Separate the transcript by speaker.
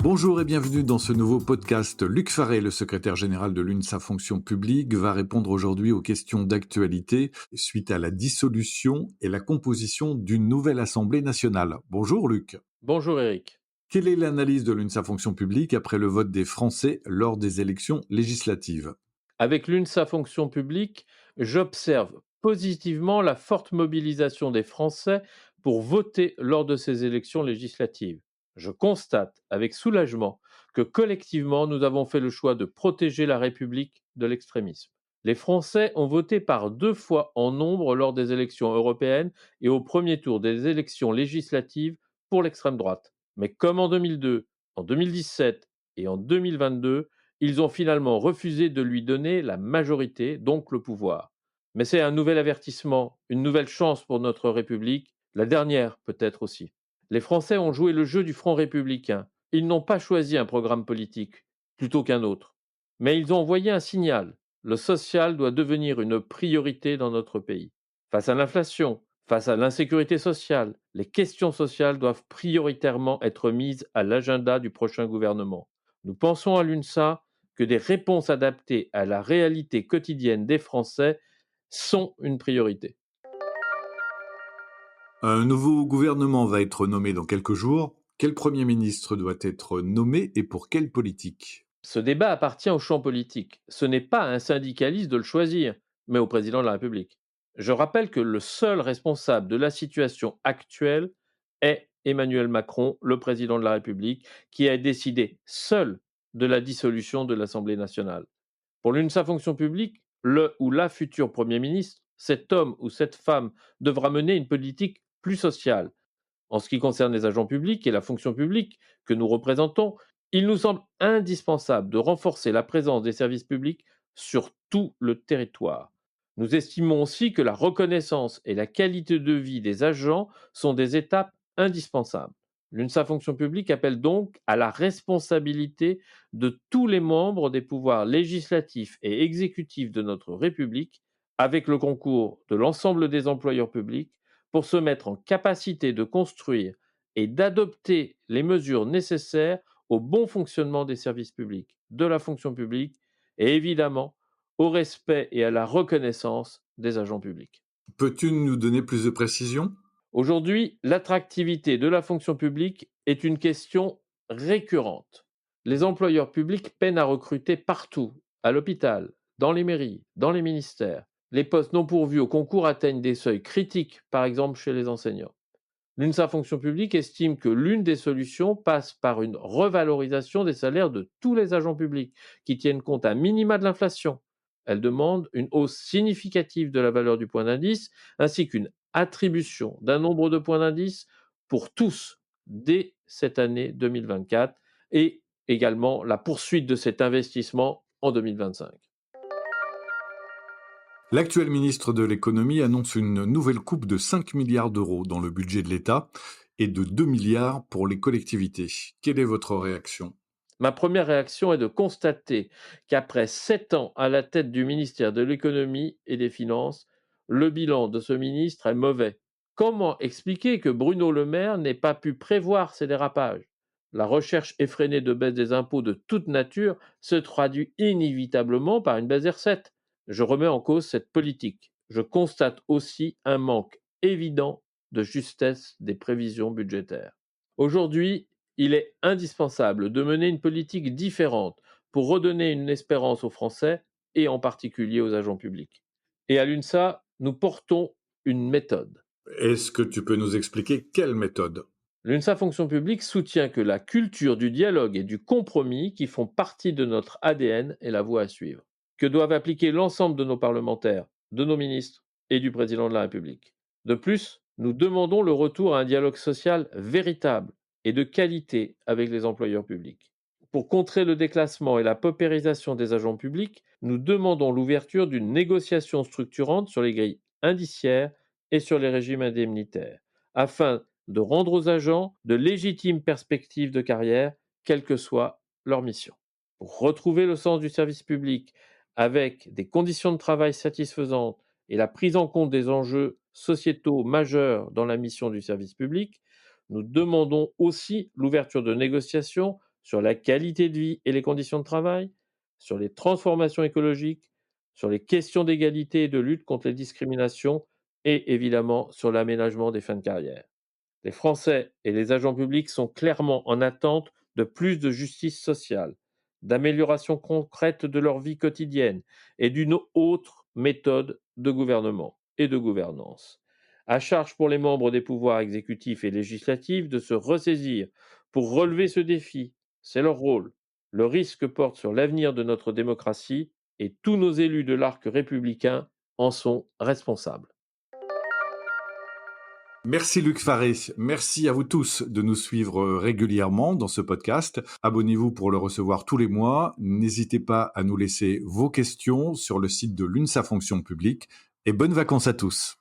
Speaker 1: Bonjour et bienvenue dans ce nouveau podcast. Luc Faré, le secrétaire général de l'UNSA Fonction publique, va répondre aujourd'hui aux questions d'actualité suite à la dissolution et la composition d'une nouvelle Assemblée nationale. Bonjour Luc.
Speaker 2: Bonjour Eric.
Speaker 1: Quelle est l'analyse de l'UNSA Fonction publique après le vote des Français lors des élections législatives ?
Speaker 2: Avec l'UNSA Fonction publique, j'observe positivement la forte mobilisation des Français pour voter lors de ces élections législatives. Je constate avec soulagement que collectivement, nous avons fait le choix de protéger la République de l'extrémisme. Les Français ont voté par 2 fois en nombre lors des élections européennes et au premier tour des élections législatives pour l'extrême droite. Mais comme en 2002, en 2017 et en 2022, ils ont finalement refusé de lui donner la majorité, donc le pouvoir. Mais c'est un nouvel avertissement, une nouvelle chance pour notre République, la dernière peut-être aussi. Les Français ont joué le jeu du Front républicain. Ils n'ont pas choisi un programme politique plutôt qu'un autre. Mais ils ont envoyé un signal. Le social doit devenir une priorité dans notre pays. Face à l'inflation, face à l'insécurité sociale, les questions sociales doivent prioritairement être mises à l'agenda du prochain gouvernement. Nous pensons à l'UNSA que des réponses adaptées à la réalité quotidienne des Français sont une priorité.
Speaker 1: Un nouveau gouvernement va être nommé dans quelques jours. Quel Premier ministre doit être nommé et pour quelle politique ?
Speaker 2: Ce débat appartient au champ politique. Ce n'est pas à un syndicaliste de le choisir, mais au président de la République. Je rappelle que le seul responsable de la situation actuelle est Emmanuel Macron, le président de la République, qui a décidé seul de la dissolution de l'Assemblée nationale. Pour l'UNSA Fonction publique, le ou la future Premier ministre, cet homme ou cette femme devra mener une politique plus sociale. En ce qui concerne les agents publics et la fonction publique que nous représentons, il nous semble indispensable de renforcer la présence des services publics sur tout le territoire. Nous estimons aussi que la reconnaissance et la qualité de vie des agents sont des étapes indispensables. L'UNSA Fonction publique appelle donc à la responsabilité de tous les membres des pouvoirs législatifs et exécutifs de notre République, avec le concours de l'ensemble des employeurs publics, pour se mettre en capacité de construire et d'adopter les mesures nécessaires au bon fonctionnement des services publics, de la fonction publique et évidemment au respect et à la reconnaissance des agents publics.
Speaker 1: Peux-tu nous donner plus de précisions ?
Speaker 2: Aujourd'hui, l'attractivité de la fonction publique est une question récurrente. Les employeurs publics peinent à recruter partout, à l'hôpital, dans les mairies, dans les ministères. Les postes non pourvus au concours atteignent des seuils critiques, par exemple chez les enseignants. L'UNSA Fonction publique estime que l'une des solutions passe par une revalorisation des salaires de tous les agents publics, qui tiennent compte à minima de l'inflation. Elle demande une hausse significative de la valeur du point d'indice, ainsi qu'une attribution d'un nombre de points d'indice pour tous dès cette année 2024 et également la poursuite de cet investissement en 2025.
Speaker 1: L'actuel ministre de l'économie annonce une nouvelle coupe de 5 milliards d'euros dans le budget de l'État et de 2 milliards pour les collectivités. Quelle est votre réaction ?
Speaker 2: Ma première réaction est de constater qu'après 7 ans à la tête du ministère de l'économie et des finances, le bilan de ce ministre est mauvais. Comment expliquer que Bruno Le Maire n'ait pas pu prévoir ces dérapages ? La recherche effrénée de baisse des impôts de toute nature se traduit inévitablement par une baisse des recettes. Je remets en cause cette politique. Je constate aussi un manque évident de justesse des prévisions budgétaires. Aujourd'hui, il est indispensable de mener une politique différente pour redonner une espérance aux Français et en particulier aux agents publics. Et à l'UNSA, nous portons une méthode.
Speaker 1: Est-ce que tu peux nous expliquer quelle méthode ?
Speaker 2: L'UNSA Fonction publique soutient que la culture du dialogue et du compromis qui font partie de notre ADN est la voie à suivre, que doivent appliquer l'ensemble de nos parlementaires, de nos ministres et du président de la République. De plus, nous demandons le retour à un dialogue social véritable et de qualité avec les employeurs publics. Pour contrer le déclassement et la paupérisation des agents publics, nous demandons l'ouverture d'une négociation structurante sur les grilles indiciaires et sur les régimes indemnitaires, afin de rendre aux agents de légitimes perspectives de carrière, quelle que soit leur mission. Pour retrouver le sens du service public avec des conditions de travail satisfaisantes et la prise en compte des enjeux sociétaux majeurs dans la mission du service public, nous demandons aussi l'ouverture de négociations sur la qualité de vie et les conditions de travail, sur les transformations écologiques, sur les questions d'égalité et de lutte contre les discriminations et évidemment sur l'aménagement des fins de carrière. Les Français et les agents publics sont clairement en attente de plus de justice sociale, d'amélioration concrète de leur vie quotidienne et d'une autre méthode de gouvernement et de gouvernance. À charge pour les membres des pouvoirs exécutifs et législatifs de se ressaisir pour relever ce défi. C'est leur rôle. Le risque porte sur l'avenir de notre démocratie et tous nos élus de l'arc républicain en sont responsables.
Speaker 1: Merci Luc Faré, merci à vous tous de nous suivre régulièrement dans ce podcast. Abonnez-vous pour le recevoir tous les mois. N'hésitez pas à nous laisser vos questions sur le site de l'UNSA Fonction Publique et bonnes vacances à tous.